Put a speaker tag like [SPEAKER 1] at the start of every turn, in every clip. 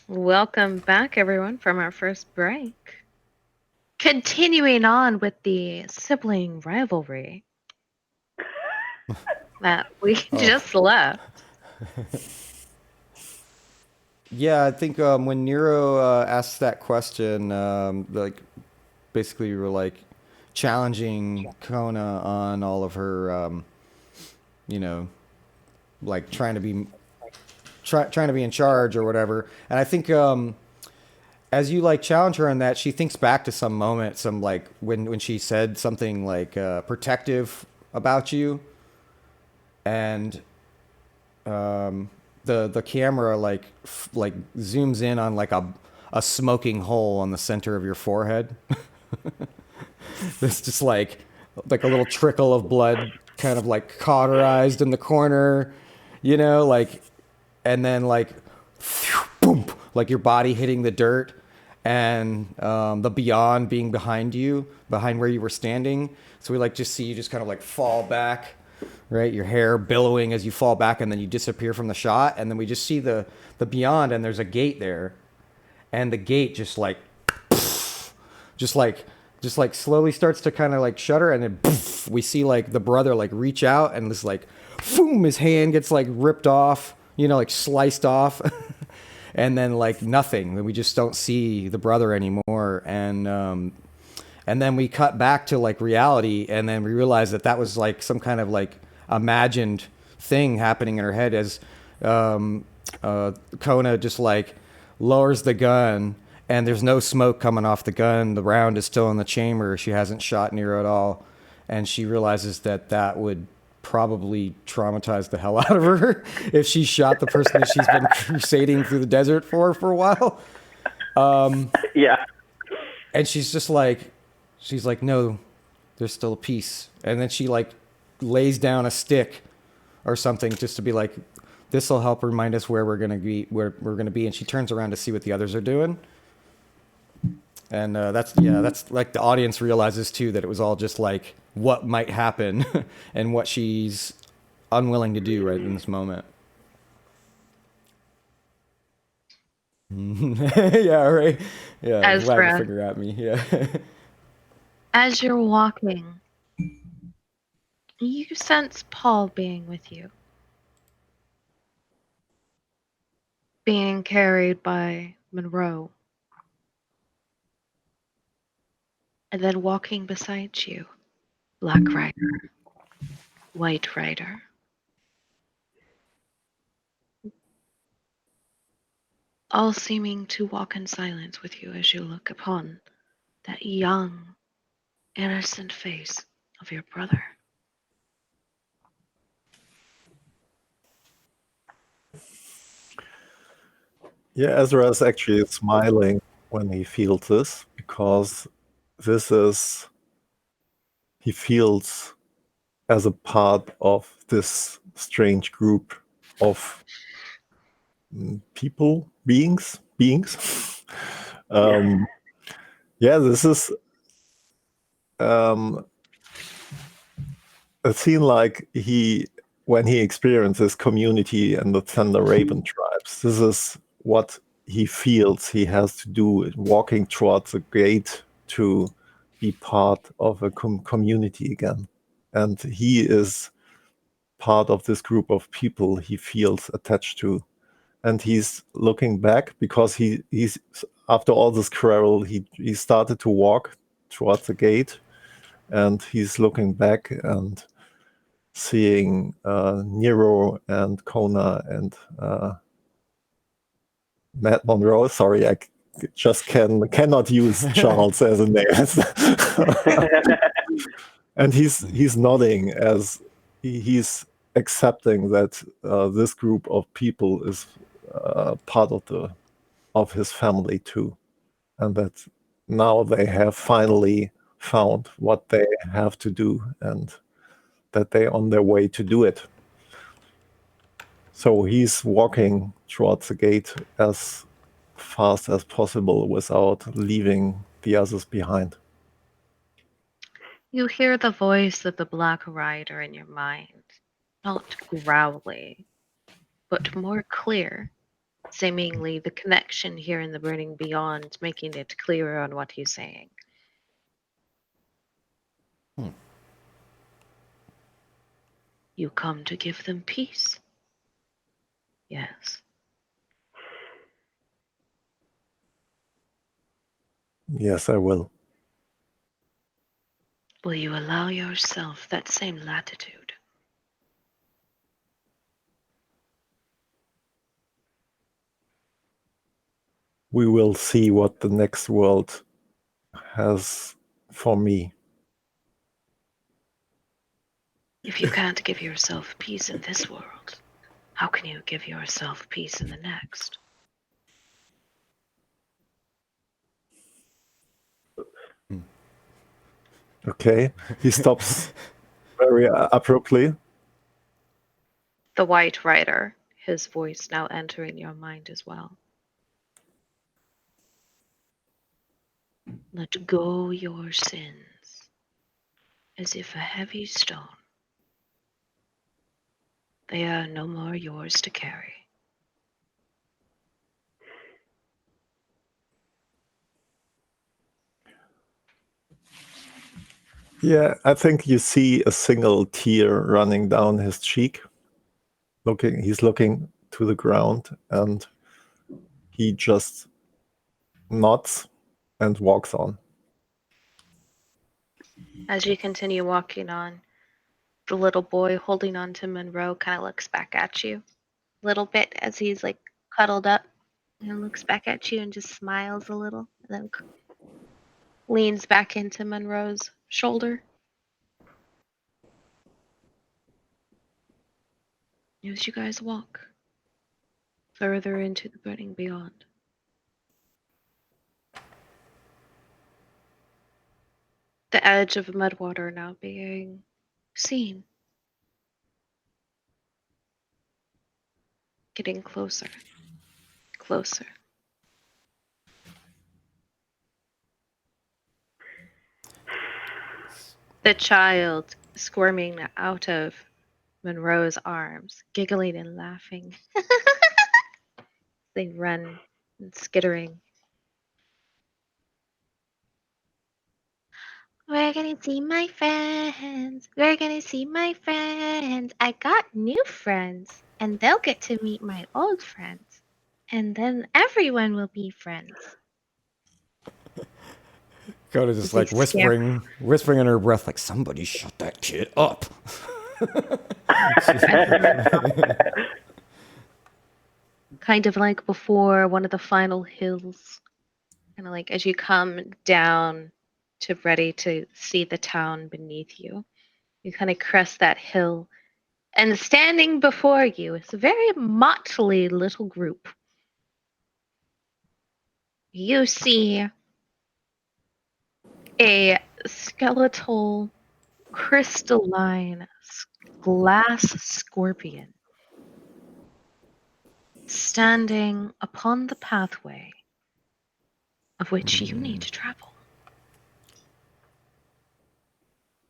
[SPEAKER 1] Welcome back, everyone, from our first break. Continuing on with the sibling rivalry that we just left.
[SPEAKER 2] Yeah, I think when Nero asked that question, basically you were like challenging Kona on all of her, you know, like trying to be in charge or whatever. And I think as you like challenge her on that, she thinks back to some moment, some like when she said something like protective about you, and the camera like zooms in on like a smoking hole on the center of your forehead. There's just like a little trickle of blood kind of like cauterized in the corner, like, and then like boom, like your body hitting the dirt, and the beyond being behind you, behind where you were standing. So we like just see you just kind of like fall back, right? Your hair billowing as you fall back, and then you disappear from the shot, and then we just see the beyond, and there's a gate there, and the gate just like just like slowly starts to kind of like shudder, and then poof, we see like the brother like reach out, and this like boom, his hand gets like ripped off, like sliced off. And then like nothing, we just don't see the brother anymore. And then we cut back to like reality, and then we realize that was like some kind of like imagined thing happening in her head as Kona just like lowers the gun, and there's no smoke coming off the gun. The round is still in the chamber. She hasn't shot Nero at all, and she realizes that would probably traumatize the hell out of her if she shot the person that she's been crusading through the desert for a while.
[SPEAKER 3] Yeah.
[SPEAKER 2] And she's like, no, there's still a piece. And then she like lays down a stick or something just to be like, this will help remind us where we're gonna be. And she turns around to see what the others are doing. And that's like the audience realizes too that it was all just like what might happen and what she's unwilling to do right in this moment. Yeah, right. Yeah,
[SPEAKER 1] Ezra,
[SPEAKER 2] wag a finger at me. Yeah.
[SPEAKER 1] as you're walking, you sense Paul being with you, being carried by Monroe, and then walking beside you, Black Rider, White Rider. All seeming to walk in silence with you as you look upon that young, innocent face of your brother.
[SPEAKER 4] Yeah, Ezra is actually smiling when he feels this, because he feels as a part of this strange group of people, beings. This is a scene like when he experiences community and the Thunder Raven tribes. This is what he feels he has to do, walking towards a gate to be part of a community again. And he is part of this group of people he feels attached to. And he's looking back because he's after all this quarrel, he started to walk towards the gate, and he's looking back and seeing Nero and Kona and Matt Monroe. Sorry, I just cannot use Charles as a name. And he's nodding as he's accepting that this group of people is part of his family too, and that now they have finally found what they have to do, and that they're on their way to do it. So he's walking towards the gate as fast as possible without leaving the others behind.
[SPEAKER 1] You hear the voice of the Black Rider in your mind, not growly, but more clear. seemingly the connection here in the burning beyond, making it clearer on what he's saying. You come to give them peace. Yes.
[SPEAKER 4] Yes, I will.
[SPEAKER 1] Will you allow yourself that same latitude?
[SPEAKER 4] We will see what the next world has for me.
[SPEAKER 1] If you can't give yourself peace in this world, how can you give yourself peace in the next?
[SPEAKER 4] Okay, he stops very abruptly.
[SPEAKER 1] The White Rider, his voice now entering your mind as well. Let go your sins as if a heavy stone. They are no more yours to carry.
[SPEAKER 4] Yeah, I think you see a single tear running down his cheek. He's looking to the ground, and he just nods and walks on.
[SPEAKER 1] As you continue walking on, the little boy holding on to Monroe kind of looks back at you a little bit as he's like cuddled up and looks back at you and just smiles a little and then leans back into Monroe's shoulder. As you guys walk further into the burning beyond. The edge of Mudwater now being seen. Getting closer. Closer. The child squirming out of Monroe's arms, giggling and laughing. They run and skittering. We're gonna see my friends. We're gonna see my friends. I got new friends, and they'll get to meet my old friends. And then everyone will be friends.
[SPEAKER 2] Kona just
[SPEAKER 1] They
[SPEAKER 2] like whispering under her breath, like, somebody shut that kid up.
[SPEAKER 1] Kind of like before one of the final hills. Kind of like as you come down to ready to see the town beneath you. You kind of crest that hill. And standing before you is a very motley little group. You see a skeletal, crystalline glass scorpion standing upon the pathway of which you need to travel.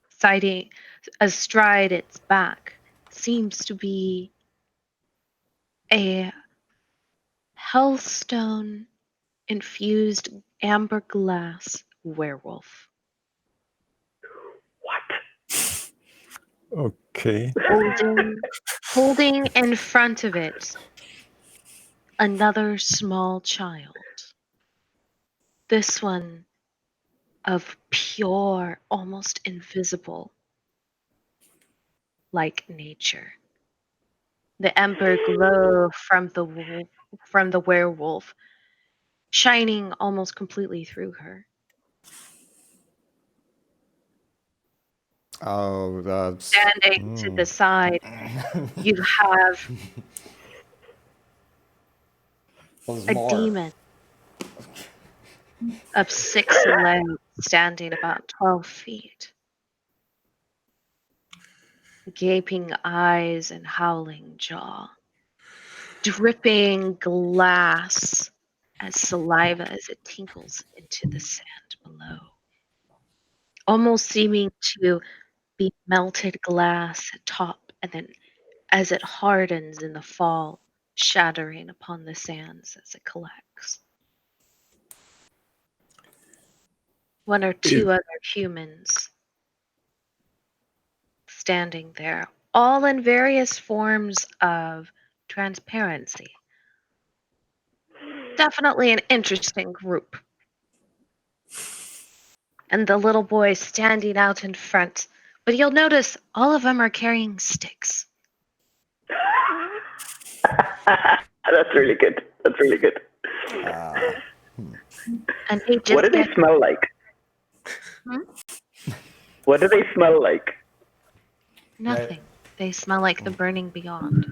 [SPEAKER 1] Siding astride its back seems to be a Hellstone infused amber glass werewolf.
[SPEAKER 4] Okay.
[SPEAKER 1] Holding in front of it another small child. This one of pure, almost invisible, like nature. The amber glow from the werewolf shining almost completely through her.
[SPEAKER 2] Oh,
[SPEAKER 1] Standing to the side, you have a demon of 6 legs standing about 12 feet. Gaping eyes and howling jaw. Dripping glass as saliva as it tinkles into the sand below. Almost seeming to be melted glass at top, and then as it hardens in the fall, shattering upon the sands as it collects. One or two other humans standing there, all in various forms of transparency. Definitely an interesting group. And the little boy standing out in front. But you'll notice all of them are carrying sticks.
[SPEAKER 3] That's really good. That's really good.
[SPEAKER 1] And they just
[SPEAKER 3] What do they smell like? What do they smell like?
[SPEAKER 1] nothing. They smell like the burning beyond.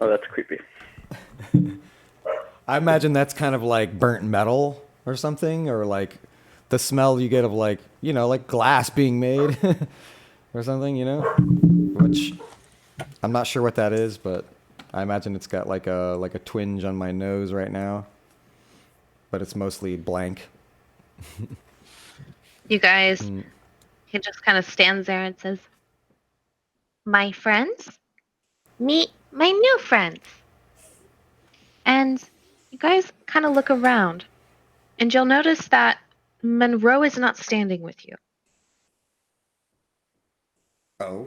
[SPEAKER 3] Oh, that's creepy.
[SPEAKER 2] I imagine that's kind of like burnt metal or something, or like the smell you get of like, you know, like glass being made or something, you know? Which I'm not sure what that is, but I imagine it's got like a twinge on my nose right now. But it's mostly blank.
[SPEAKER 1] You guys, he just kind of stands there and says, "My friends, meet my new friends." And you guys kind of look around, and you'll notice that Monroe is not standing with you.
[SPEAKER 2] Oh.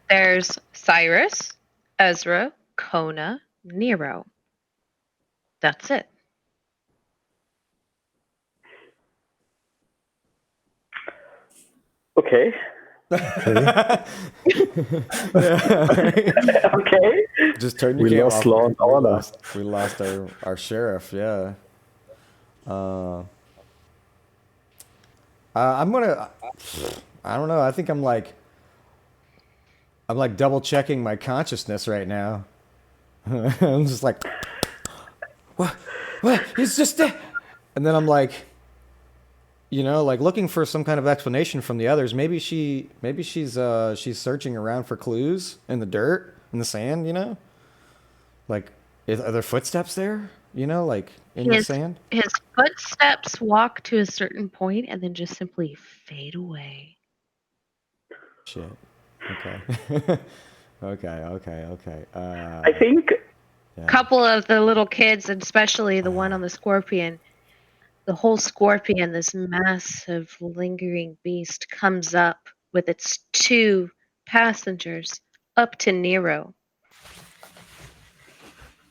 [SPEAKER 1] There's Cyrus, Ezra, Kona, Nero. That's it.
[SPEAKER 3] Okay.
[SPEAKER 2] Yeah.
[SPEAKER 3] Okay.
[SPEAKER 2] Just turn your
[SPEAKER 4] We
[SPEAKER 2] camera
[SPEAKER 4] lost
[SPEAKER 2] off.
[SPEAKER 4] law and order.
[SPEAKER 2] We lost our sheriff, yeah. I'm gonna. I don't know. I think I'm like double checking my consciousness right now. I'm just like, what? He's just dead. And then I'm like, you know, like looking for some kind of explanation from the others. Maybe she's searching around for clues in the dirt, in the sand. You know, like are there footsteps there? You know, like in the sand.
[SPEAKER 1] His footsteps walk to a certain point and then just simply fade away.
[SPEAKER 2] Shit. Okay. Okay.
[SPEAKER 3] I think
[SPEAKER 1] A couple of the little kids, and especially the one on the scorpion, the whole scorpion, this massive lingering beast, comes up with its two passengers up to Nero.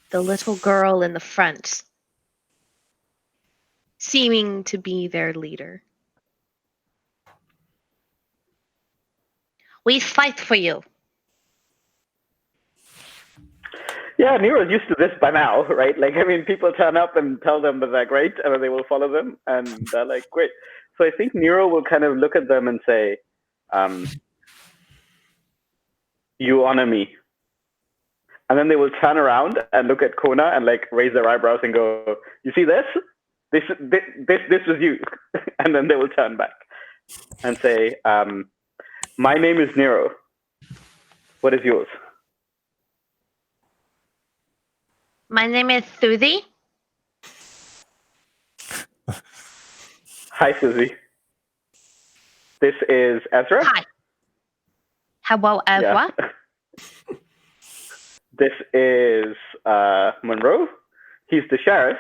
[SPEAKER 1] The little girl in the front, seeming to be their leader. We fight for you.
[SPEAKER 3] Yeah, Nero's used to this by now, right? Like, I mean, people turn up and tell them that they're great, and then they will follow them, and they're like, great. So I think Nero will kind of look at them and say, you honor me. And then they will turn around and look at Kona and like raise their eyebrows and go, you see this? This was you. And then they will turn back and say, my name is Nero. What is yours?
[SPEAKER 1] My name is Susie.
[SPEAKER 3] Hi, Susie. This is Ezra.
[SPEAKER 1] Hi. Hello, Ezra.
[SPEAKER 3] Yeah. This is Monroe. He's the sheriff.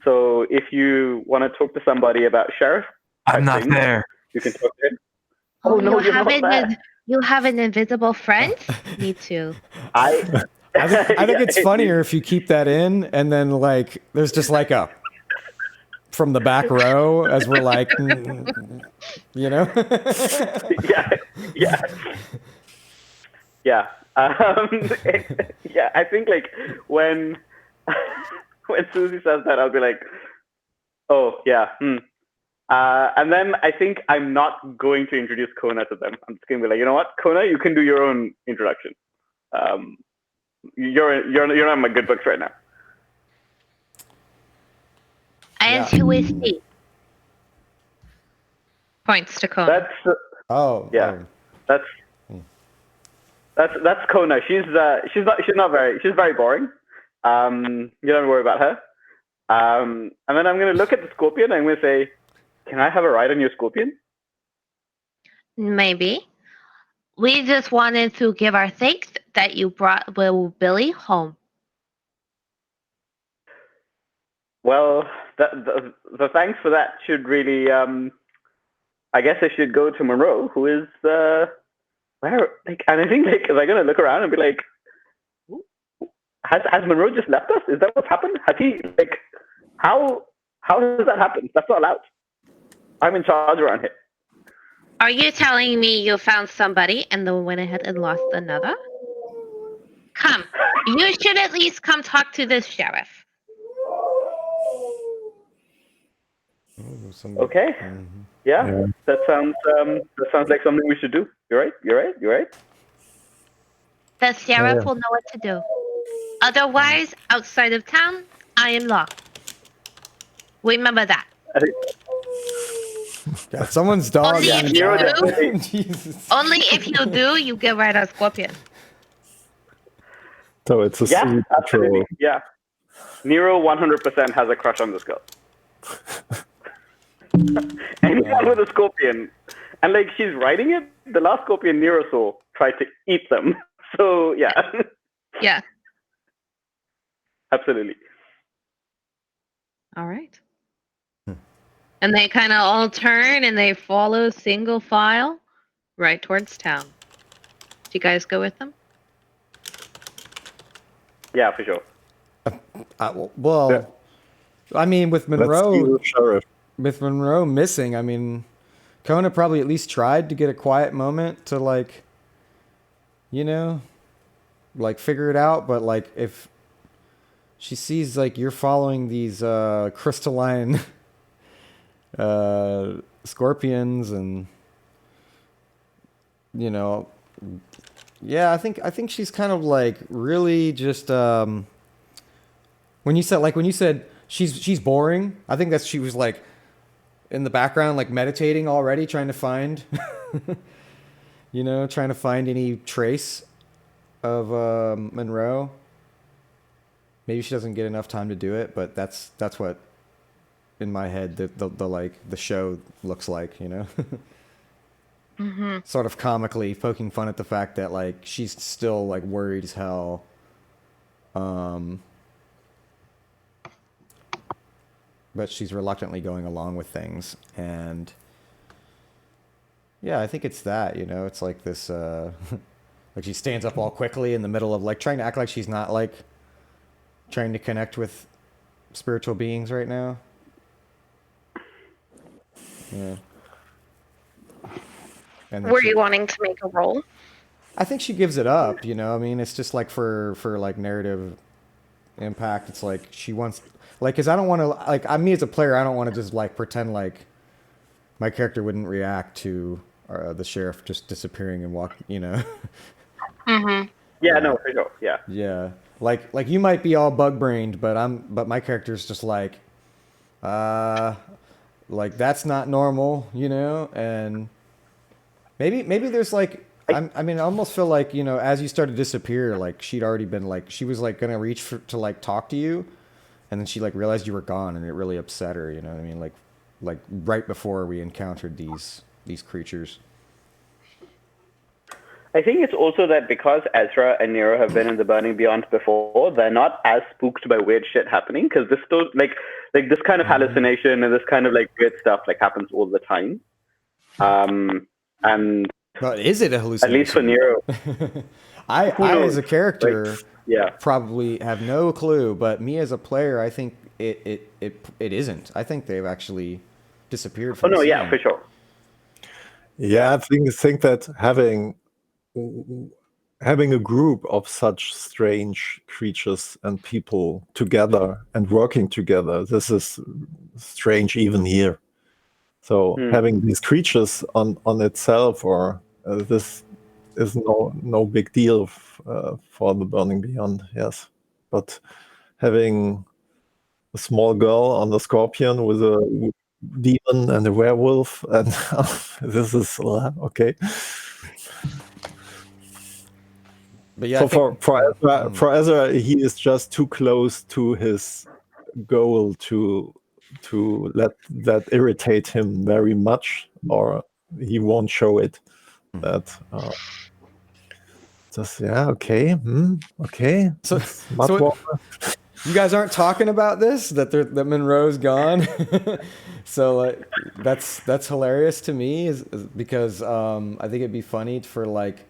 [SPEAKER 3] So if you want to talk to somebody about sheriff,
[SPEAKER 5] I'm not
[SPEAKER 3] things,
[SPEAKER 5] there.
[SPEAKER 3] you can talk to him. Oh no, you're not there.
[SPEAKER 1] You have an invisible friend? Me too.
[SPEAKER 2] I think it's funnier if you keep that in, and then like there's just like a from the back row as we're like, you know.
[SPEAKER 3] Yeah. Yeah, I think like when Susie says that, I'll be like, oh yeah. And then I think I'm not going to introduce Kona to them. I'm just going to be like, you know what, Kona, you can do your own introduction. You're not in my good books right now.
[SPEAKER 1] And who is he? Points to Kona.
[SPEAKER 3] That's Kona. She's very boring. You don't worry about her. And then I'm going to look at the scorpion and I'm going to say, can I have a ride on your scorpion?
[SPEAKER 1] Maybe. We just wanted to give our thanks that you brought little Billy home.
[SPEAKER 3] Well, the thanks for that should really. I guess I should go to Monroe, who is where. Like, and I think like, am I gonna look around and be like, has Monroe just left us? Is that what's happened? Has he like? How does that happen? That's not allowed. I'm in charge around here.
[SPEAKER 1] Are you telling me you found somebody and then went ahead and lost another? Come. You should at least come talk to this sheriff.
[SPEAKER 3] Okay. Yeah, that sounds like something we should do. You're right.
[SPEAKER 1] The sheriff will know what to do. Otherwise, outside of town, I am law. Remember that.
[SPEAKER 2] Got someone's dog.
[SPEAKER 1] Only if
[SPEAKER 3] Nero
[SPEAKER 1] you do.
[SPEAKER 3] definitely-
[SPEAKER 2] Jesus.
[SPEAKER 1] Only if you do, you get right on Scorpion.
[SPEAKER 4] So it's a
[SPEAKER 3] Yeah,
[SPEAKER 4] sea
[SPEAKER 3] absolutely.
[SPEAKER 4] patrol.
[SPEAKER 3] Yeah. Nero 100% has a crush on this girl. Anyone with a scorpion. And like she's riding it, the last scorpion Nero saw tried to eat them. So yeah.
[SPEAKER 1] Yeah.
[SPEAKER 3] Absolutely.
[SPEAKER 1] All right. And they kind of all turn and they follow single file right towards town. Do you guys go with them?
[SPEAKER 3] Yeah, for sure.
[SPEAKER 2] Well,
[SPEAKER 3] Yeah.
[SPEAKER 2] I mean, with
[SPEAKER 4] Let's see
[SPEAKER 2] Monroe,
[SPEAKER 4] the sheriff.
[SPEAKER 2] missing, I mean, Kona probably at least tried to get a quiet moment to like, you know, like figure it out. But like, if she sees like you're following these crystalline scorpions, and you know, yeah, I think she's kind of like really just when you said she's boring, I think that she was like in the background like meditating already, trying to find trying to find any trace of Monroe. Maybe she doesn't get enough time to do it, but that's what in my head the show looks like,
[SPEAKER 1] Mm-hmm.
[SPEAKER 2] sort of comically poking fun at the fact that like she's still like worried as hell, but she's reluctantly going along with things. And yeah, I think it's that, it's like this like she stands up all quickly in the middle of like trying to act like she's not like trying to connect with spiritual beings right now. Yeah. And
[SPEAKER 1] Were you wanting to make a roll?
[SPEAKER 2] I think she gives it up, I mean, it's just like for like narrative impact. It's like she wants, like, because I don't want to, like, me as a player, I don't want to just like pretend like my character wouldn't react to the sheriff just disappearing and walking,
[SPEAKER 1] Mm-hmm.
[SPEAKER 3] Yeah, no, for sure. Yeah.
[SPEAKER 2] Yeah, like you might be all bug brained, but my character's just like that's not normal, and maybe there's like I mean I almost feel like as you start to disappear, like she'd already been like she was like gonna reach to like talk to you, and then she like realized you were gone, and it really upset her. You know what I mean? Like right before we encountered these creatures.
[SPEAKER 3] I think it's also that because Ezra and Nero have been in the Burning Beyond before, they're not as spooked by weird shit happening, because this still like this kind of hallucination and this kind of like weird stuff like happens all the time. And
[SPEAKER 2] But is it a hallucination?
[SPEAKER 3] at least for Nero,
[SPEAKER 2] I as a character
[SPEAKER 3] Like, yeah.
[SPEAKER 2] probably have no clue, but me as a player, I think it isn't. I think they've actually disappeared
[SPEAKER 3] Oh
[SPEAKER 2] from
[SPEAKER 3] no,
[SPEAKER 2] the
[SPEAKER 3] yeah,
[SPEAKER 2] scene.
[SPEAKER 3] for sure.
[SPEAKER 4] Yeah, I think that having a group of such strange creatures and people together and working together, this is strange even here. So having these creatures on itself, or this is no big deal for the Burning Beyond, yes. But having a small girl on the Scorpion with a demon and a werewolf, and this is okay.
[SPEAKER 2] But yeah,
[SPEAKER 4] So
[SPEAKER 2] I think,
[SPEAKER 4] for Ezra, he is just too close to his goal to let that irritate him very much, or he won't show it. That just okay.
[SPEAKER 2] So
[SPEAKER 4] Mudwater.
[SPEAKER 2] You guys aren't talking about this, that Monroe's gone. So like that's hilarious to me is because I think it'd be funny for like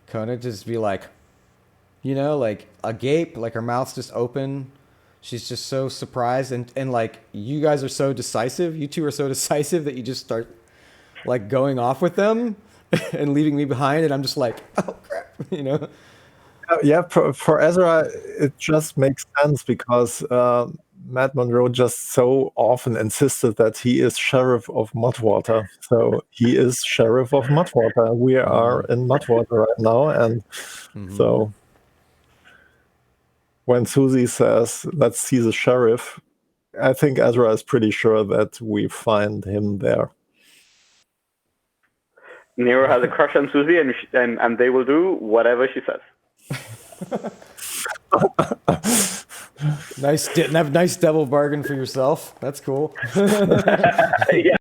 [SPEAKER 2] Kona to just be like, like agape, like her mouth's just open. She's just so surprised, and like you guys are so decisive. You two are so decisive that you just start like going off with them and leaving me behind, and I'm just like, oh crap.
[SPEAKER 4] Yeah, for Ezra, it just makes sense because Matt Monroe just so often insisted that he is sheriff of Mudwater. So he is sheriff of Mudwater. We are in Mudwater right now, and so when Susie says, "Let's see the sheriff," I think Ezra is pretty sure that we find him there.
[SPEAKER 3] Nero has a crush on Susie, and they will do whatever she says.
[SPEAKER 2] Nice devil bargain for yourself. That's cool.
[SPEAKER 3] Yeah.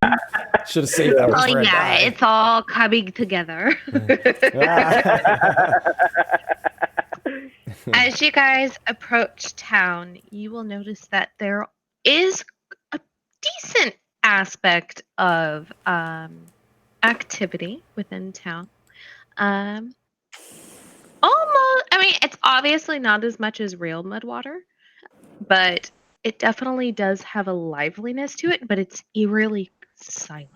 [SPEAKER 2] Should have saved that one
[SPEAKER 1] Oh
[SPEAKER 2] for a
[SPEAKER 1] yeah,
[SPEAKER 2] die.
[SPEAKER 1] it's all coming together. As you guys approach town, you will notice that there is a decent aspect of activity within town. Almost, I mean, it's obviously not as much as real Mudwater, but it definitely does have a liveliness to it, but it's eerily silent.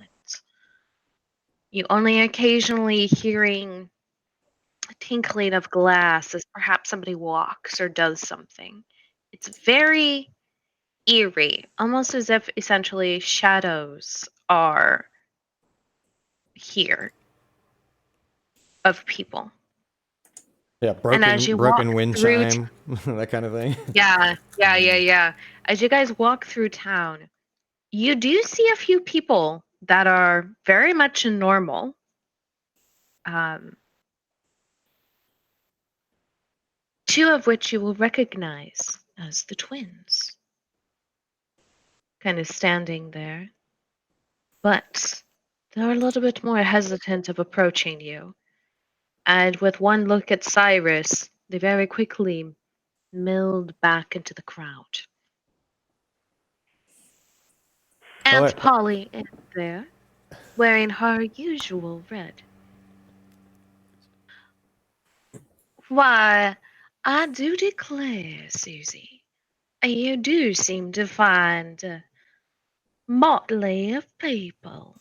[SPEAKER 1] You only occasionally hearing tinkling of glass as perhaps somebody walks or does something. It's very eerie, almost as if essentially shadows are here of people.
[SPEAKER 2] Yeah,
[SPEAKER 1] as you
[SPEAKER 2] broken
[SPEAKER 1] walk
[SPEAKER 2] wind
[SPEAKER 1] through
[SPEAKER 2] chime, that kind of thing.
[SPEAKER 1] Yeah. As you guys walk through town, you do see a few people that are very much normal. Two of which you will recognize as the twins. Kind of standing there. But they're a little bit more hesitant of approaching you. And with one look at Cyrus, they very quickly milled back into the crowd. Aunt Polly is there, wearing her usual red. Why, I do declare, Susie, you do seem to find a motley of people.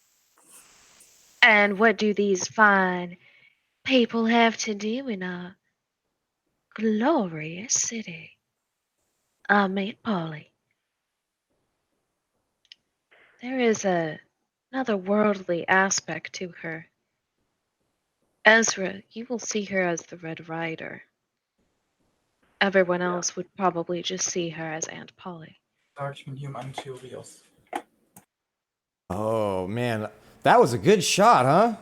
[SPEAKER 1] And what do these fine people have to do in a glorious city? Aunt Polly. There is another worldly aspect to her. Ezra, you will see her as the Red Rider. Everyone else would probably just see her as Aunt Polly.
[SPEAKER 2] Oh man, that was a good shot, huh?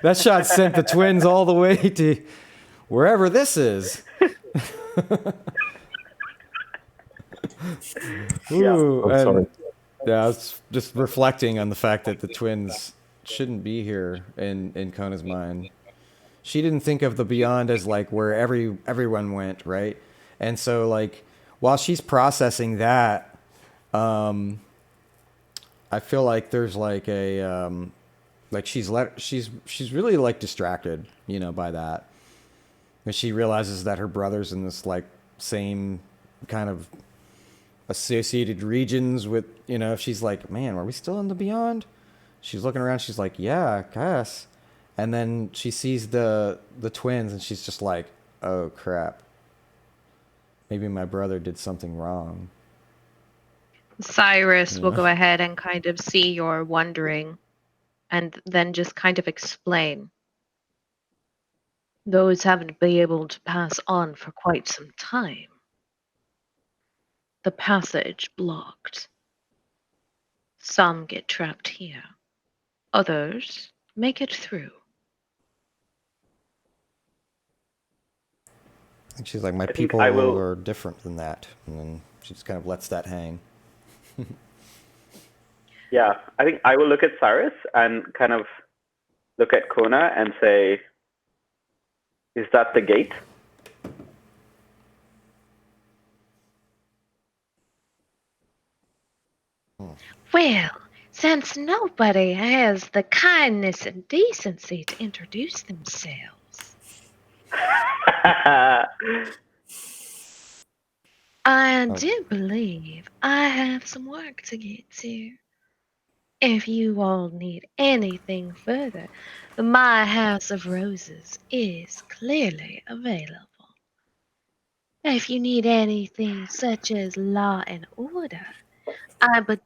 [SPEAKER 2] That shot sent the twins all the way to wherever this is. Ooh,
[SPEAKER 4] I'm sorry.
[SPEAKER 2] Yeah, I was just reflecting on the fact that the twins shouldn't be here in Kona's mind. She didn't think of the beyond as like where everyone went, right? And so like while she's processing that, I feel like there's like a like she's really like distracted, by that. And she realizes that her brother's in this like same kind of associated regions with, she's like, man, are we still in the beyond? She's looking around, she's like, yeah, I guess. And then she sees the twins and she's just like, oh crap, maybe my brother did something wrong.
[SPEAKER 1] Cyrus will go ahead and kind of see your wondering and then just kind of explain. Those haven't been able to pass on for quite some time. The passage blocked. Some get trapped here. Others make it through.
[SPEAKER 2] And she's like, my people are different than that. And then she just kind of lets that hang.
[SPEAKER 3] Yeah, I think I will look at Cyrus and kind of look at Kona and say, is that the gate?
[SPEAKER 1] Well, since nobody has the kindness and decency to introduce themselves, I
[SPEAKER 2] Oh.
[SPEAKER 1] do believe I have some work to get to. If you all need anything further, my House of Roses is clearly available. If you need anything such as law and order,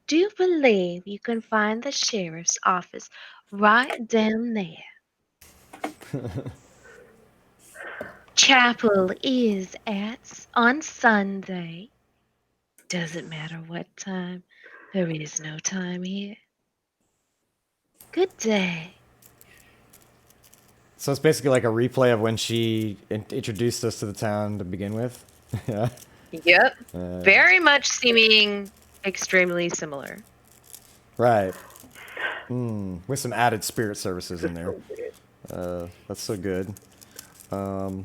[SPEAKER 1] do believe you can find the sheriff's office right down there. Chapel is on Sunday. Doesn't matter what time. There is no time here. Good day.
[SPEAKER 2] So it's basically like a replay of when she introduced us to the town to begin with. Yeah.
[SPEAKER 1] Yep. Very much seeming extremely similar.
[SPEAKER 2] Right. With some added spirit services in there. That's so good. I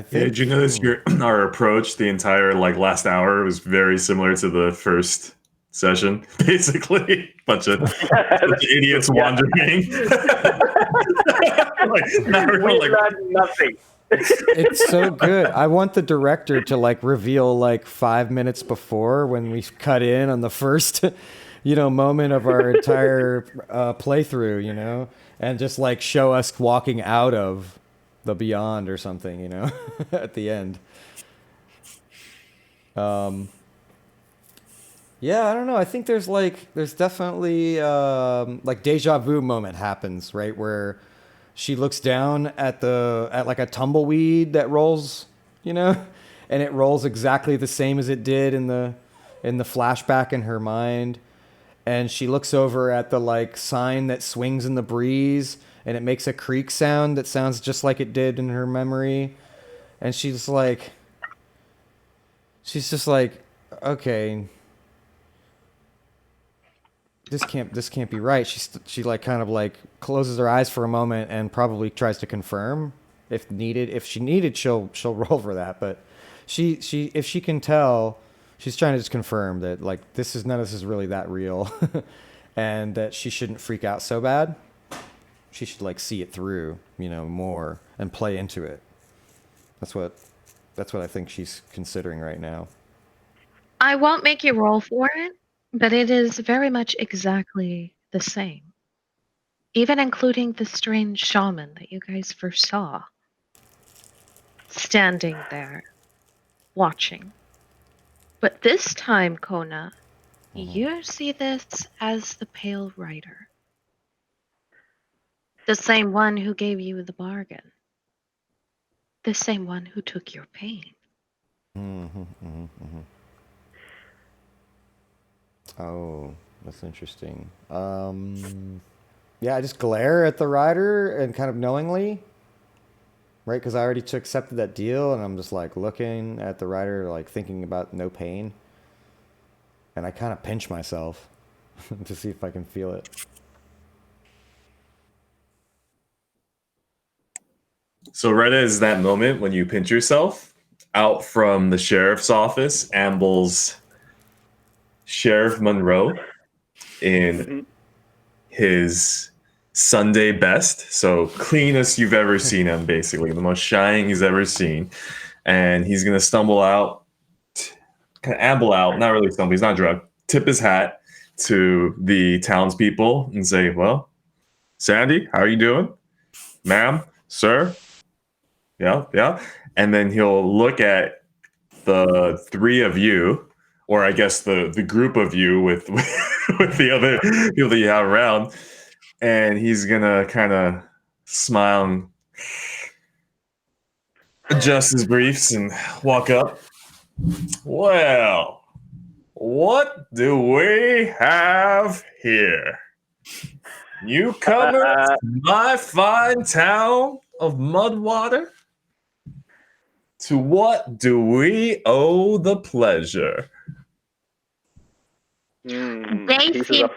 [SPEAKER 2] think.
[SPEAKER 5] Did you notice our approach the entire last hour was very similar to the first session? Basically, bunch of idiots wandering.
[SPEAKER 3] We learned nothing.
[SPEAKER 2] It's so good. I want the director to reveal 5 minutes before when we cut in on the first, moment of our entire playthrough, and just show us walking out of the beyond or something, at the end. Yeah, I don't know. I think there's definitely deja vu moment happens, right? Where she looks down at a tumbleweed that rolls, and it rolls exactly the same as it did in the flashback in her mind. And she looks over at the sign that swings in the breeze, and it makes a creak sound that sounds just like it did in her memory. And she's just like, okay, this can't be right. She kind of closes her eyes for a moment and probably tries to confirm if needed. If she needed, she'll roll for that. But she if she can tell, she's trying to just confirm that none of this is really that real, and that she shouldn't freak out so bad. She should see it through, more and play into it. That's what I think she's considering right now.
[SPEAKER 1] I won't make you roll for it, but it is very much exactly the same. Even including the strange shaman that you guys first saw. Standing there, watching. But this time, Kona, you see this as the Pale Rider. The same one who gave you the bargain. The same one who took your pain.
[SPEAKER 2] Oh, that's interesting. Yeah, I just glare at the rider and kind of knowingly, right? Because I already accepted that deal, and I'm just looking at the rider, thinking about no pain. And I kind of pinch myself to see if I can feel it.
[SPEAKER 5] So right as that moment when you pinch yourself, out from the sheriff's office ambles Sheriff Monroe in his Sunday best, so cleanest you've ever seen him, basically the most shining he's ever seen, and he's gonna stumble out, kind of amble out, not really stumble, he's not drunk, tip his hat to the townspeople and say, "Well, Sandy, how are you doing, ma'am, sir?" Yeah, and then he'll look at the three of you, or I guess the group of you with with the other people that you have around, and he's gonna kind of smile and adjust his briefs and walk up. "Well, what do we have here? Newcomers to my fine town of Mudwater? To what do we owe the pleasure?"
[SPEAKER 1] They seem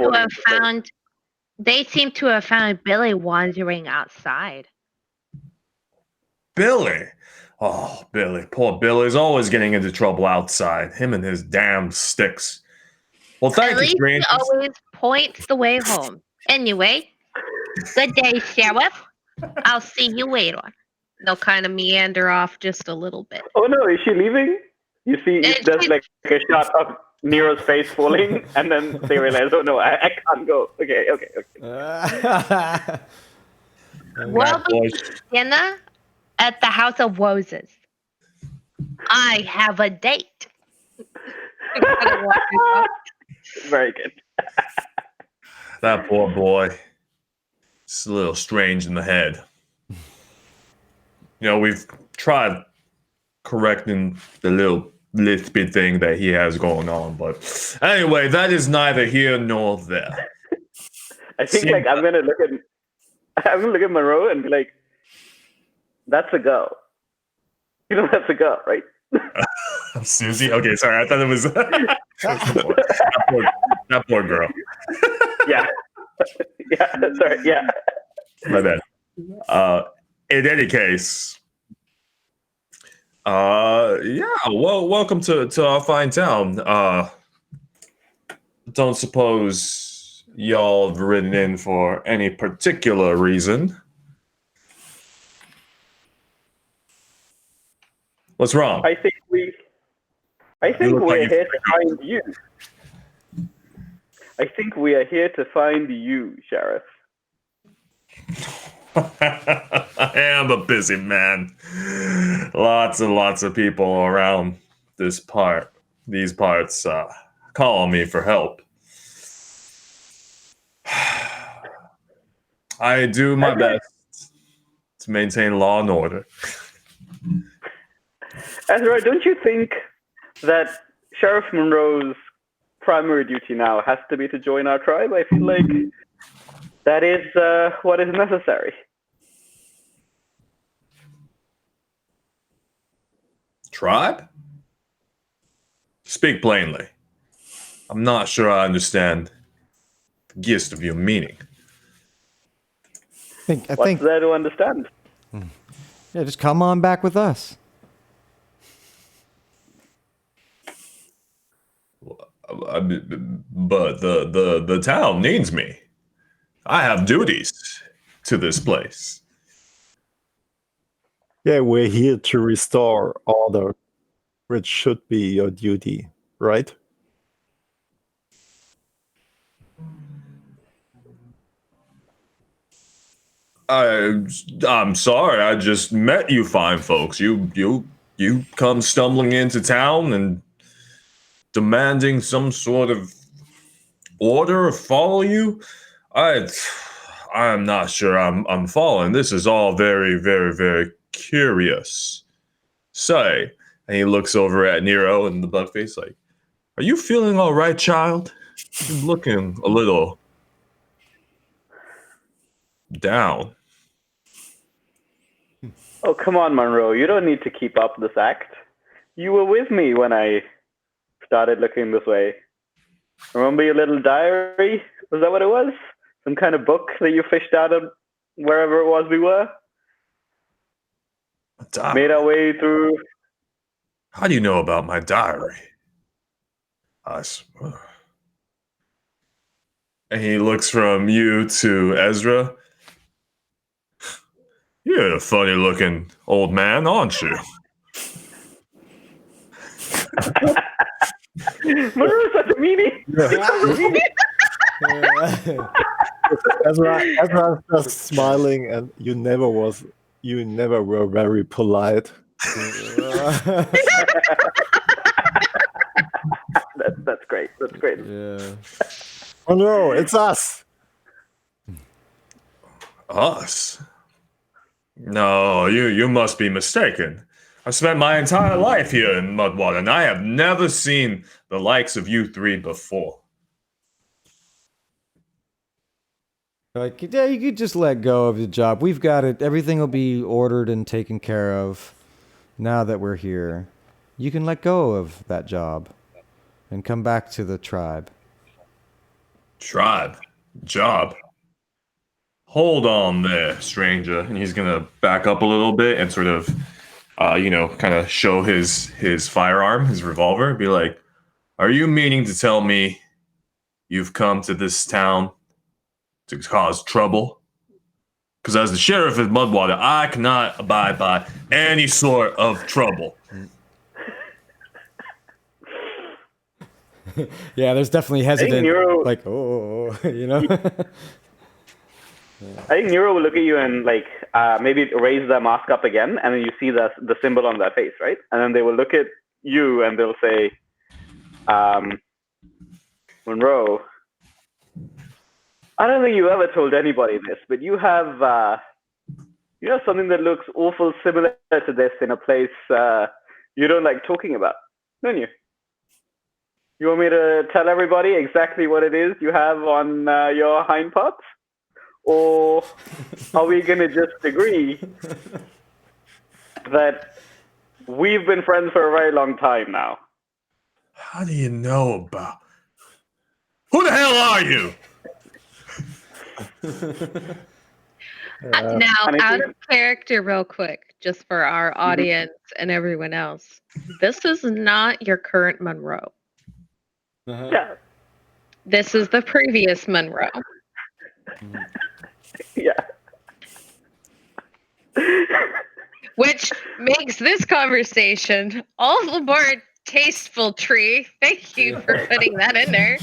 [SPEAKER 1] to have found Billy wandering outside.
[SPEAKER 5] "Billy? Oh, Billy. Poor Billy's always getting into trouble outside. Him and his damn sticks. Well,
[SPEAKER 1] At
[SPEAKER 5] thank you,
[SPEAKER 1] least he
[SPEAKER 5] strangers.
[SPEAKER 1] always points the way home. Anyway, good day, Sheriff. I'll see you later. They'll kind of meander off just a little bit.
[SPEAKER 3] Oh no, is she leaving? You see,
[SPEAKER 1] And
[SPEAKER 3] there's
[SPEAKER 1] she-
[SPEAKER 3] like a shot of Nero's face falling, and then they realize, oh no, I can't go. Okay.
[SPEAKER 1] We'll
[SPEAKER 5] boy.
[SPEAKER 1] be dinner at the House of Roses. I have a date. Kinda walking up.
[SPEAKER 3] Very good.
[SPEAKER 5] That poor boy. It's a little strange in the head. We've tried correcting the little lispy thing that he has going on, but anyway, that is neither here nor there.
[SPEAKER 3] I think like I'm gonna look at Monroe and be like, "That's a go." You know, that's a go, right?
[SPEAKER 5] Susie? Okay, sorry, I thought it was that poor girl.
[SPEAKER 3] Yeah. Sorry. Yeah.
[SPEAKER 5] My bad. In any case, well, welcome to our fine town. Don't suppose y'all have ridden in for any particular reason? What's wrong?
[SPEAKER 3] I think
[SPEAKER 5] look
[SPEAKER 3] we're
[SPEAKER 5] like
[SPEAKER 3] here to find you. I think we are here to find you, Sheriff.
[SPEAKER 5] I am a busy man. Lots and lots of people around these parts calling me for help. I do my best to maintain law and order.
[SPEAKER 3] Ezra, don't you think that Sheriff Monroe's primary duty now has to be to join our tribe? I feel like that is what is necessary.
[SPEAKER 5] Tribe? Speak plainly. I'm not sure I understand the gist of your meaning.
[SPEAKER 2] I
[SPEAKER 3] What's
[SPEAKER 2] think.
[SPEAKER 3] there to understand?
[SPEAKER 2] Yeah, just come on back with us.
[SPEAKER 5] But the town needs me. I have duties to this place.
[SPEAKER 4] Yeah, we're here to restore order, which should be your duty, right?
[SPEAKER 5] I'm sorry. I just met you fine folks. You come stumbling into town and demanding some sort of order or follow you. I'm not sure I'm following. This is all very, very, very curious. Say, and he looks over at Nero and the bugface like, "Are you feeling all right, child? You're looking a little down."
[SPEAKER 3] Oh, come on, Monroe. You don't need to keep up this act. You were with me when I started looking this way. Remember your little diary? Was that what it was? Some kind of book that you fished out of wherever it was we were? Made our way through.
[SPEAKER 5] How do you know about my diary? And he looks from you to Ezra. You're a funny looking old man, aren't you?
[SPEAKER 3] Monroe's such a meanie.
[SPEAKER 4] Ezra just smiling, and you never were very polite.
[SPEAKER 3] That's great. That's great.
[SPEAKER 2] Yeah.
[SPEAKER 4] Oh no, it's us.
[SPEAKER 5] Us? No, you must be mistaken. I've spent my entire life here in Mudwater, and I have never seen the likes of you three before.
[SPEAKER 2] Like, yeah, you could just let go of the job. We've got it. Everything will be ordered and taken care of now that we're here. You can let go of that job and come back to the tribe.
[SPEAKER 5] Tribe? Job? Hold on there, stranger. And he's gonna back up a little bit and sort of kind of show his firearm, his revolver, be like, "Are you meaning to tell me you've come to this town to cause trouble? Because as the sheriff of Mudwater, I cannot abide by any sort of trouble."
[SPEAKER 2] Yeah, there's definitely hesitant,
[SPEAKER 3] Nero-
[SPEAKER 2] like, oh, you know.
[SPEAKER 3] I think Nero will look at you and like maybe raise their mask up again, and then you see the symbol on their face, right? And then they will look at you and they'll say, Monroe, I don't think you ever told anybody this, but you have something that looks awful similar to this in a place you don't like talking about, don't you? You want me to tell everybody exactly what it is you have on your hind parts? Or are we going to just agree that we've been friends for a very long time now?
[SPEAKER 5] How do you know about? Who the hell are you?
[SPEAKER 1] Now,
[SPEAKER 3] And I
[SPEAKER 1] out
[SPEAKER 3] think-
[SPEAKER 1] of character, real quick, just for our audience and everyone else, this is not your current Monroe.
[SPEAKER 3] Yeah.
[SPEAKER 1] This is the previous Monroe.
[SPEAKER 3] Yeah.
[SPEAKER 1] Which makes this conversation all the more tasteful, Tree. Thank you for putting that in there.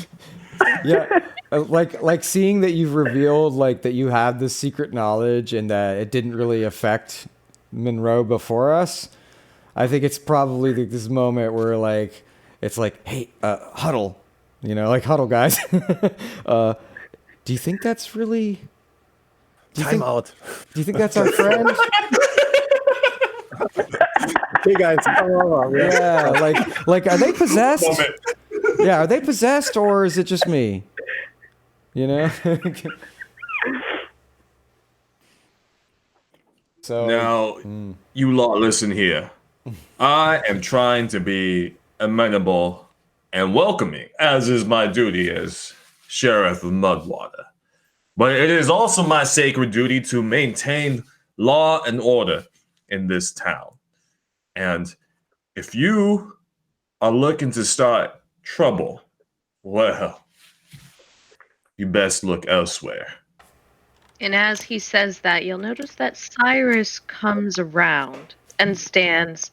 [SPEAKER 2] Yeah, like seeing that you've revealed like that you have this secret knowledge and that it didn't really affect Monroe before us. I think it's probably this moment where like it's like, hey, huddle, like huddle, guys. Do you think that's really?
[SPEAKER 4] Time out.
[SPEAKER 2] Do you think that's our friend?
[SPEAKER 4] Hey guys, come over.
[SPEAKER 2] Yeah, like are they possessed? Yeah, are they possessed or is it just me? So
[SPEAKER 5] Now, you lot listen here. I am trying to be amenable and welcoming, as is my duty as Sheriff of Mudwater. But it is also my sacred duty to maintain law and order in this town. And if you are looking to start trouble, well, you best look elsewhere.
[SPEAKER 1] And as he says that, you'll notice that Cyrus comes around and stands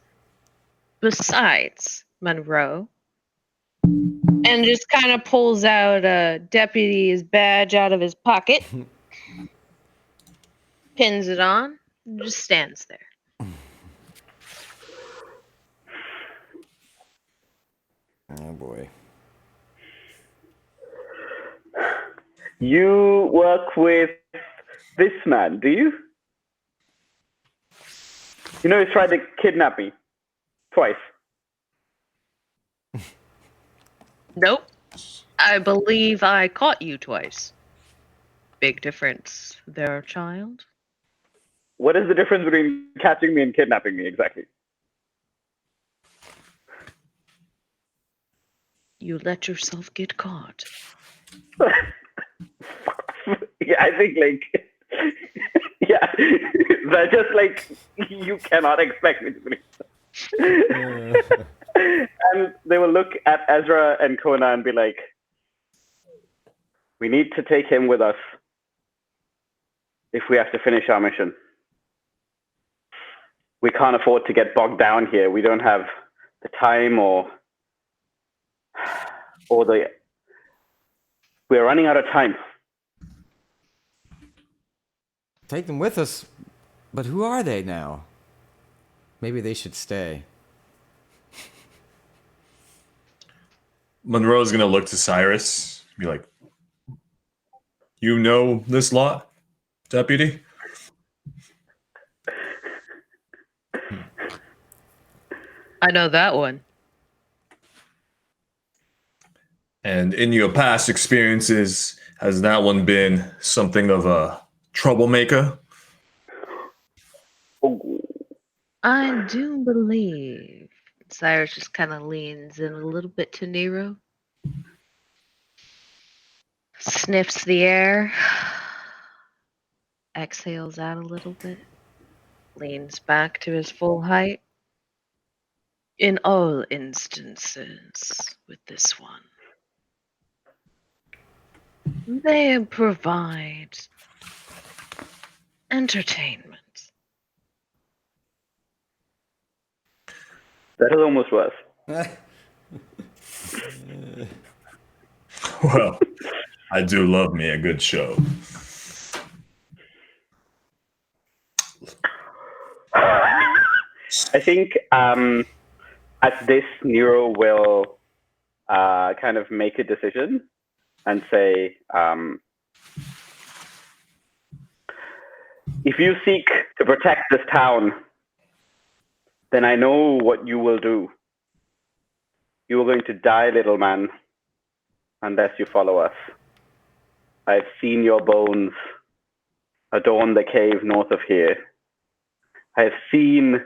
[SPEAKER 1] besides Monroe and just kind of pulls out a deputy's badge out of his pocket, pins it on, and just stands there.
[SPEAKER 2] oh boy.
[SPEAKER 3] You work with this man, do you? You know, he tried to kidnap me twice.
[SPEAKER 1] Nope. I believe I caught you twice. Big difference there, child.
[SPEAKER 3] What is the difference between catching me and kidnapping me exactly?
[SPEAKER 1] You let yourself get caught.
[SPEAKER 3] Yeah, I think like, yeah, they're just like, you cannot expect me to believe. And they will look at Ezra and Kona and be like, we need to take him with us if we have to finish our mission. We can't afford to get bogged down here. We don't have the time or the... We're running out of time.
[SPEAKER 2] Take them with us, but who are they now? Maybe they should stay.
[SPEAKER 5] Monroe's gonna look to Cyrus, be like, "You know this lot, deputy?"
[SPEAKER 1] I know that one.
[SPEAKER 5] And in your past experiences, has that one been something of a troublemaker?
[SPEAKER 1] I do believe. Cyrus just kind of leans in a little bit to Nero. Sniffs the air. Exhales out a little bit. Leans back to his full height. in all instances with this one, they provide entertainment.
[SPEAKER 3] That is almost worse.
[SPEAKER 5] Well, I do love me a good show.
[SPEAKER 3] I think at this, Nero will kind of make a decision and say, if you seek to protect this town, then I know what you will do. You are going to die, little man, unless you follow us. I've seen your bones adorn the cave north of here. I have seen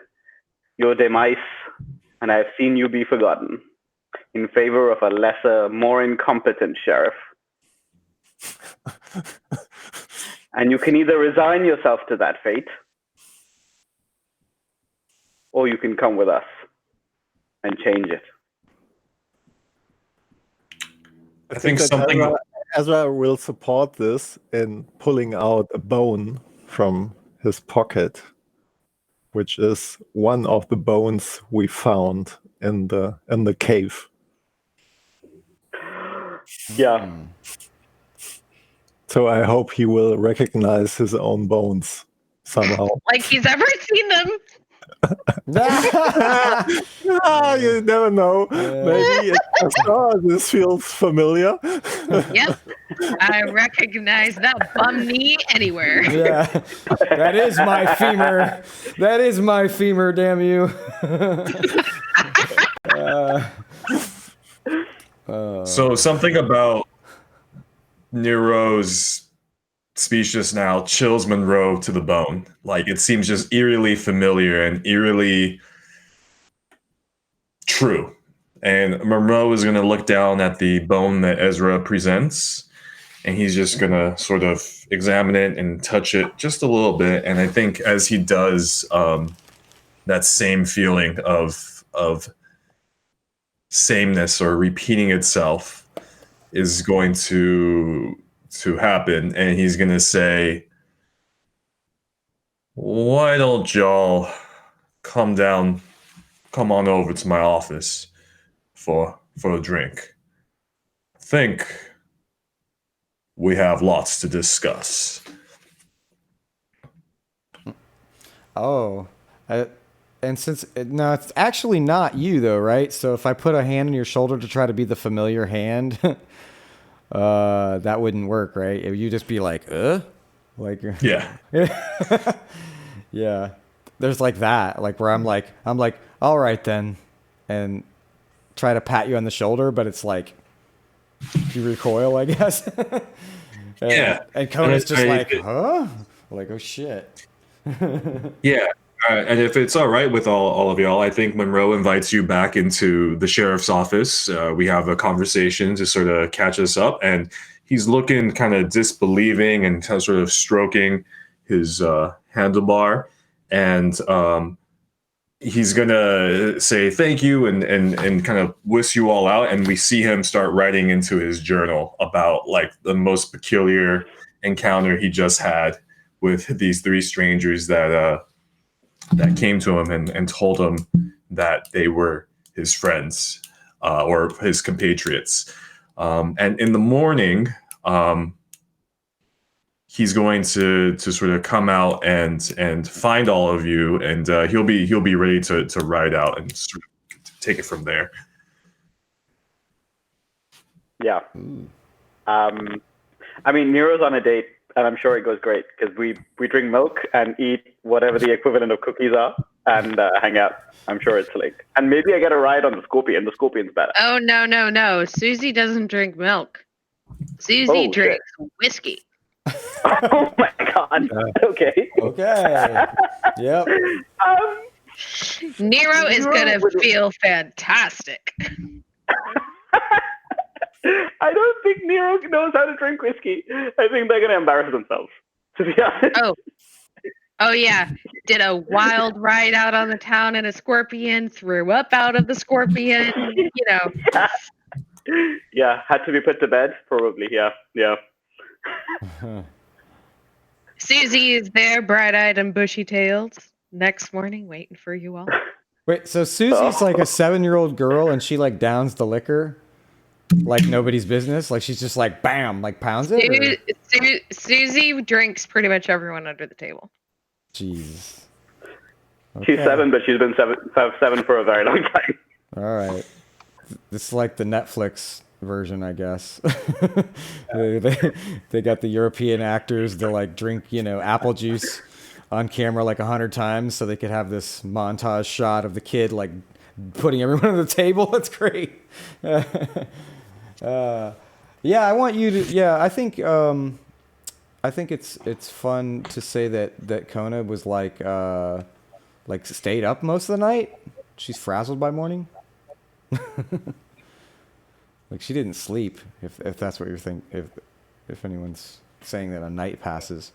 [SPEAKER 3] your demise, and I have seen you be forgotten in favor of a lesser, more incompetent sheriff. And you can either resign yourself to that fate, or you can come with us and change it.
[SPEAKER 5] I think
[SPEAKER 4] that
[SPEAKER 5] something.
[SPEAKER 4] Ezra will support this in pulling out a bone from his pocket, which is one of the bones we found in the cave.
[SPEAKER 3] Yeah.
[SPEAKER 4] So I hope he will recognize his own bones somehow.
[SPEAKER 1] Like he's ever seen them.
[SPEAKER 4] You never know. Maybe it's just, oh, this feels familiar.
[SPEAKER 1] Yep. I recognize that bum knee anywhere.
[SPEAKER 2] Yeah, that is my femur. That is my femur. Damn you.
[SPEAKER 5] So something about Nero's speech just now chills Monroe to the bone. Like, it seems just eerily familiar and eerily true. And Monroe is going to look down at the bone that Ezra presents, and he's just going to sort of examine it and touch it just a little bit. And I think as he does, that same feeling of sameness or repeating itself is going to happen, and he's going to say, why don't y'all come on over to my office for a drink? I think we have lots to discuss.
[SPEAKER 2] Oh, and since no, it's actually not you though, right? So if I put a hand on your shoulder to try to be the familiar hand, that wouldn't work, right? You just be like, like,
[SPEAKER 5] Yeah.
[SPEAKER 2] yeah. There's like that, like where I'm like, all right then, and try to pat you on the shoulder, but it's like you recoil, I guess.
[SPEAKER 5] Yeah.
[SPEAKER 2] And Kona's just like, huh? Like, oh shit.
[SPEAKER 5] Yeah. And if it's all right with all of y'all, I think Monroe invites you back into the sheriff's office. We have a conversation to sort of catch us up, and he's looking kind of disbelieving and kind of sort of stroking his handlebar, and he's gonna say thank you and kind of whisk you all out, and we see him start writing into his journal about like the most peculiar encounter he just had with these three strangers that came to him and told him that they were his friends or his compatriots. And in the morning, he's going to sort of come out and find all of you, and he'll be ready to ride out and sort of take it from there.
[SPEAKER 3] Yeah. I mean, Nero's on a date, and I'm sure it goes great because we drink milk and eat whatever the equivalent of cookies are and hang out. I'm sure it's like, and maybe I get a ride on the Scorpion. The Scorpion's better.
[SPEAKER 1] Oh, no. Susie doesn't drink milk. Susie drinks whiskey.
[SPEAKER 3] Oh my god. Okay.
[SPEAKER 2] Okay. Yep.
[SPEAKER 1] Nero is going to feel fantastic.
[SPEAKER 3] I don't think Nero knows how to drink whiskey. I think they're going to embarrass themselves, to be honest.
[SPEAKER 1] Oh, Oh yeah, did a wild ride out on the town in a scorpion, threw up out of the scorpion,
[SPEAKER 3] Yeah, had to be put to bed, probably. Yeah.
[SPEAKER 1] Susie is there, bright-eyed and bushy-tailed, next morning waiting for you all.
[SPEAKER 2] Wait, so Susie's like a 7-year-old girl, and she like downs the liquor like nobody's business. Like she's just like bam, like pounds it. Or?
[SPEAKER 1] Susie drinks pretty much everyone under the table.
[SPEAKER 2] Jeez.
[SPEAKER 3] She's 7, but she's been seven for a very long time.
[SPEAKER 2] All right. This is like the Netflix version, I guess. they got the European actors to like drink, apple juice on camera like 100 times so they could have this montage shot of the kid like putting everyone on the table. That's great. Yeah, I want you to. Yeah, I think it's fun to say that Kona was like stayed up most of the night. She's frazzled by morning. Like she didn't sleep. If that's what you're thinking. If anyone's saying that a night passes.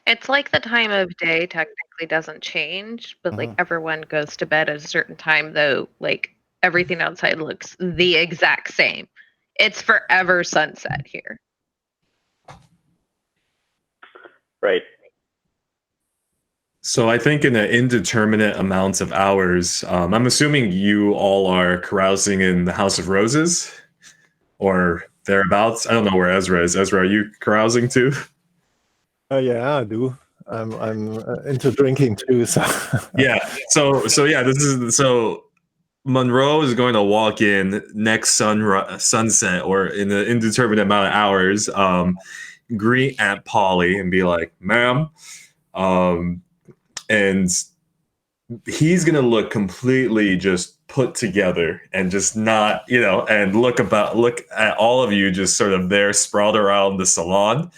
[SPEAKER 1] It's like the time of day technically doesn't change, but like everyone goes to bed at a certain time, though like everything outside looks the exact same. It's forever sunset here.
[SPEAKER 3] Right.
[SPEAKER 5] So I think in an indeterminate amount of hours, I'm assuming you all are carousing in the House of Roses or thereabouts. I don't know where Ezra is. Ezra, are you carousing too?
[SPEAKER 4] Yeah, I do. I'm into drinking too. So
[SPEAKER 5] Yeah. So yeah, so Monroe is going to walk in next sunset or in an indeterminate amount of hours, greet Aunt Polly and be like, "Ma'am," and he's gonna look completely just put together and just not, and look at all of you just sort of there sprawled around the salon,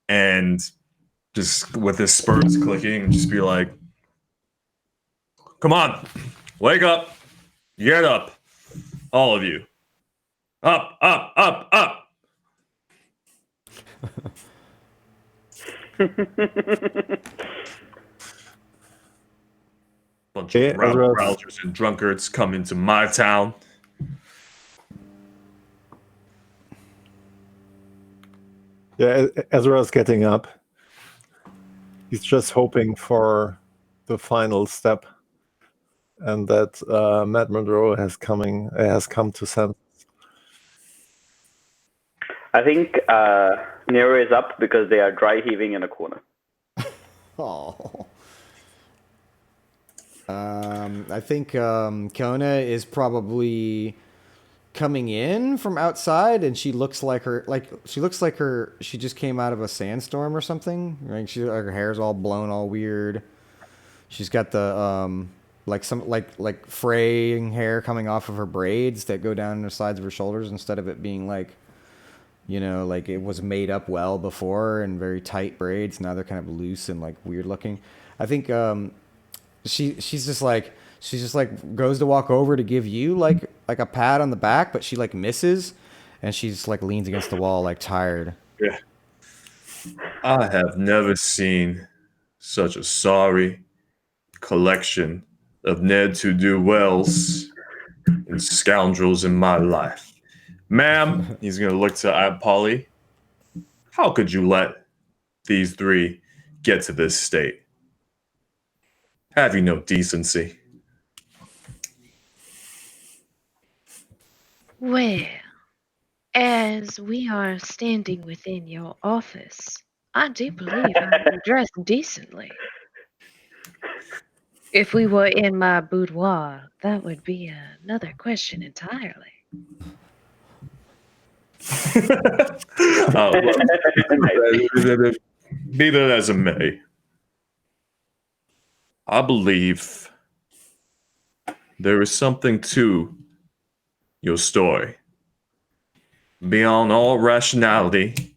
[SPEAKER 5] and just with his spurs clicking, and just be like, "Come on, wake up, get up, all of you, up, up, up, up." Bunch of rousers and drunkards come into my town.
[SPEAKER 4] yeah, Ezra's getting up. He's just hoping for the final step, and that Matt Monroe has come to sense.
[SPEAKER 3] I think Nero is up because they are dry heaving in a corner.
[SPEAKER 2] Oh. I think Kona is probably coming in from outside, and she looks like she just came out of a sandstorm or something. Like her hair's all blown, all weird. She's got the like fraying hair coming off of her braids that go down the sides of her shoulders instead of it being like it was made up well before and very tight braids. Now they're kind of loose and like weird looking. I think she's just like goes to walk over to give you like a pat on the back, but she like misses, and she's like leans against the wall like tired.
[SPEAKER 5] Yeah. I have never seen such a sorry collection of ne'er-do-wells and scoundrels in my life. Ma'am, he's going to look to Aunt Polly. How could you let these three get to this state? Have you no decency?
[SPEAKER 1] Well, as we are standing within your office, I do believe I am dressed decently. If we were in my boudoir, that would be another question entirely.
[SPEAKER 5] Be that as it may, I believe there is something to your story. Beyond all rationality,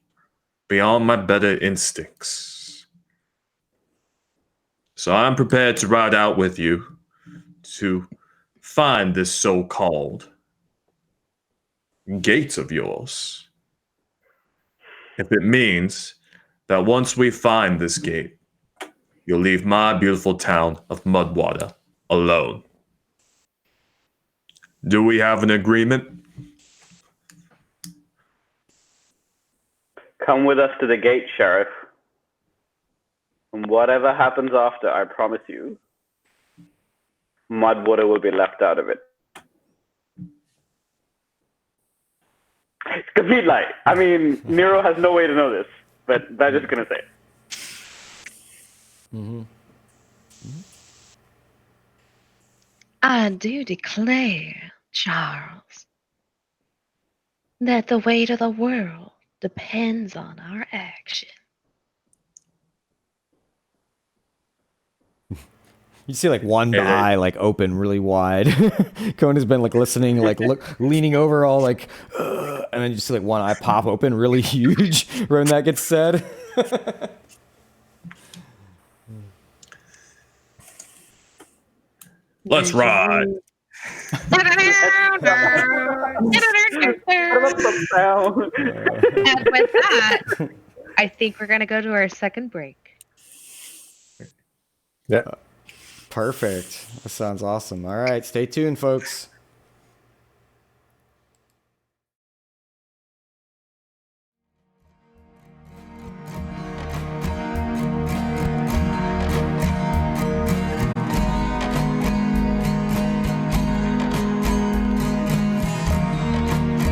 [SPEAKER 5] beyond my better instincts. So I'm prepared to ride out with you to find this so-called gate of yours. If it means that once we find this gate, you'll leave my beautiful town of Mudwater alone. Do we have an agreement?
[SPEAKER 3] Come with us to the gate, Sheriff. And whatever happens after, I promise you, Mudwater will be left out of it. It's a complete lie. I mean, Nero has no way to know this, but I'm just gonna say it.
[SPEAKER 1] I do declare, Charles, that the weight of the world depends on our action.
[SPEAKER 2] You see like one
[SPEAKER 5] Hey, there.
[SPEAKER 2] eye like open really wide. Kona's been like listening, like leaning over all like, and then you see like one eye pop open really huge when that gets said.
[SPEAKER 5] Let's ride.
[SPEAKER 1] And with that, I think we're going to go to our second break.
[SPEAKER 4] Yeah.
[SPEAKER 2] Perfect. That sounds awesome. All right, stay tuned, folks.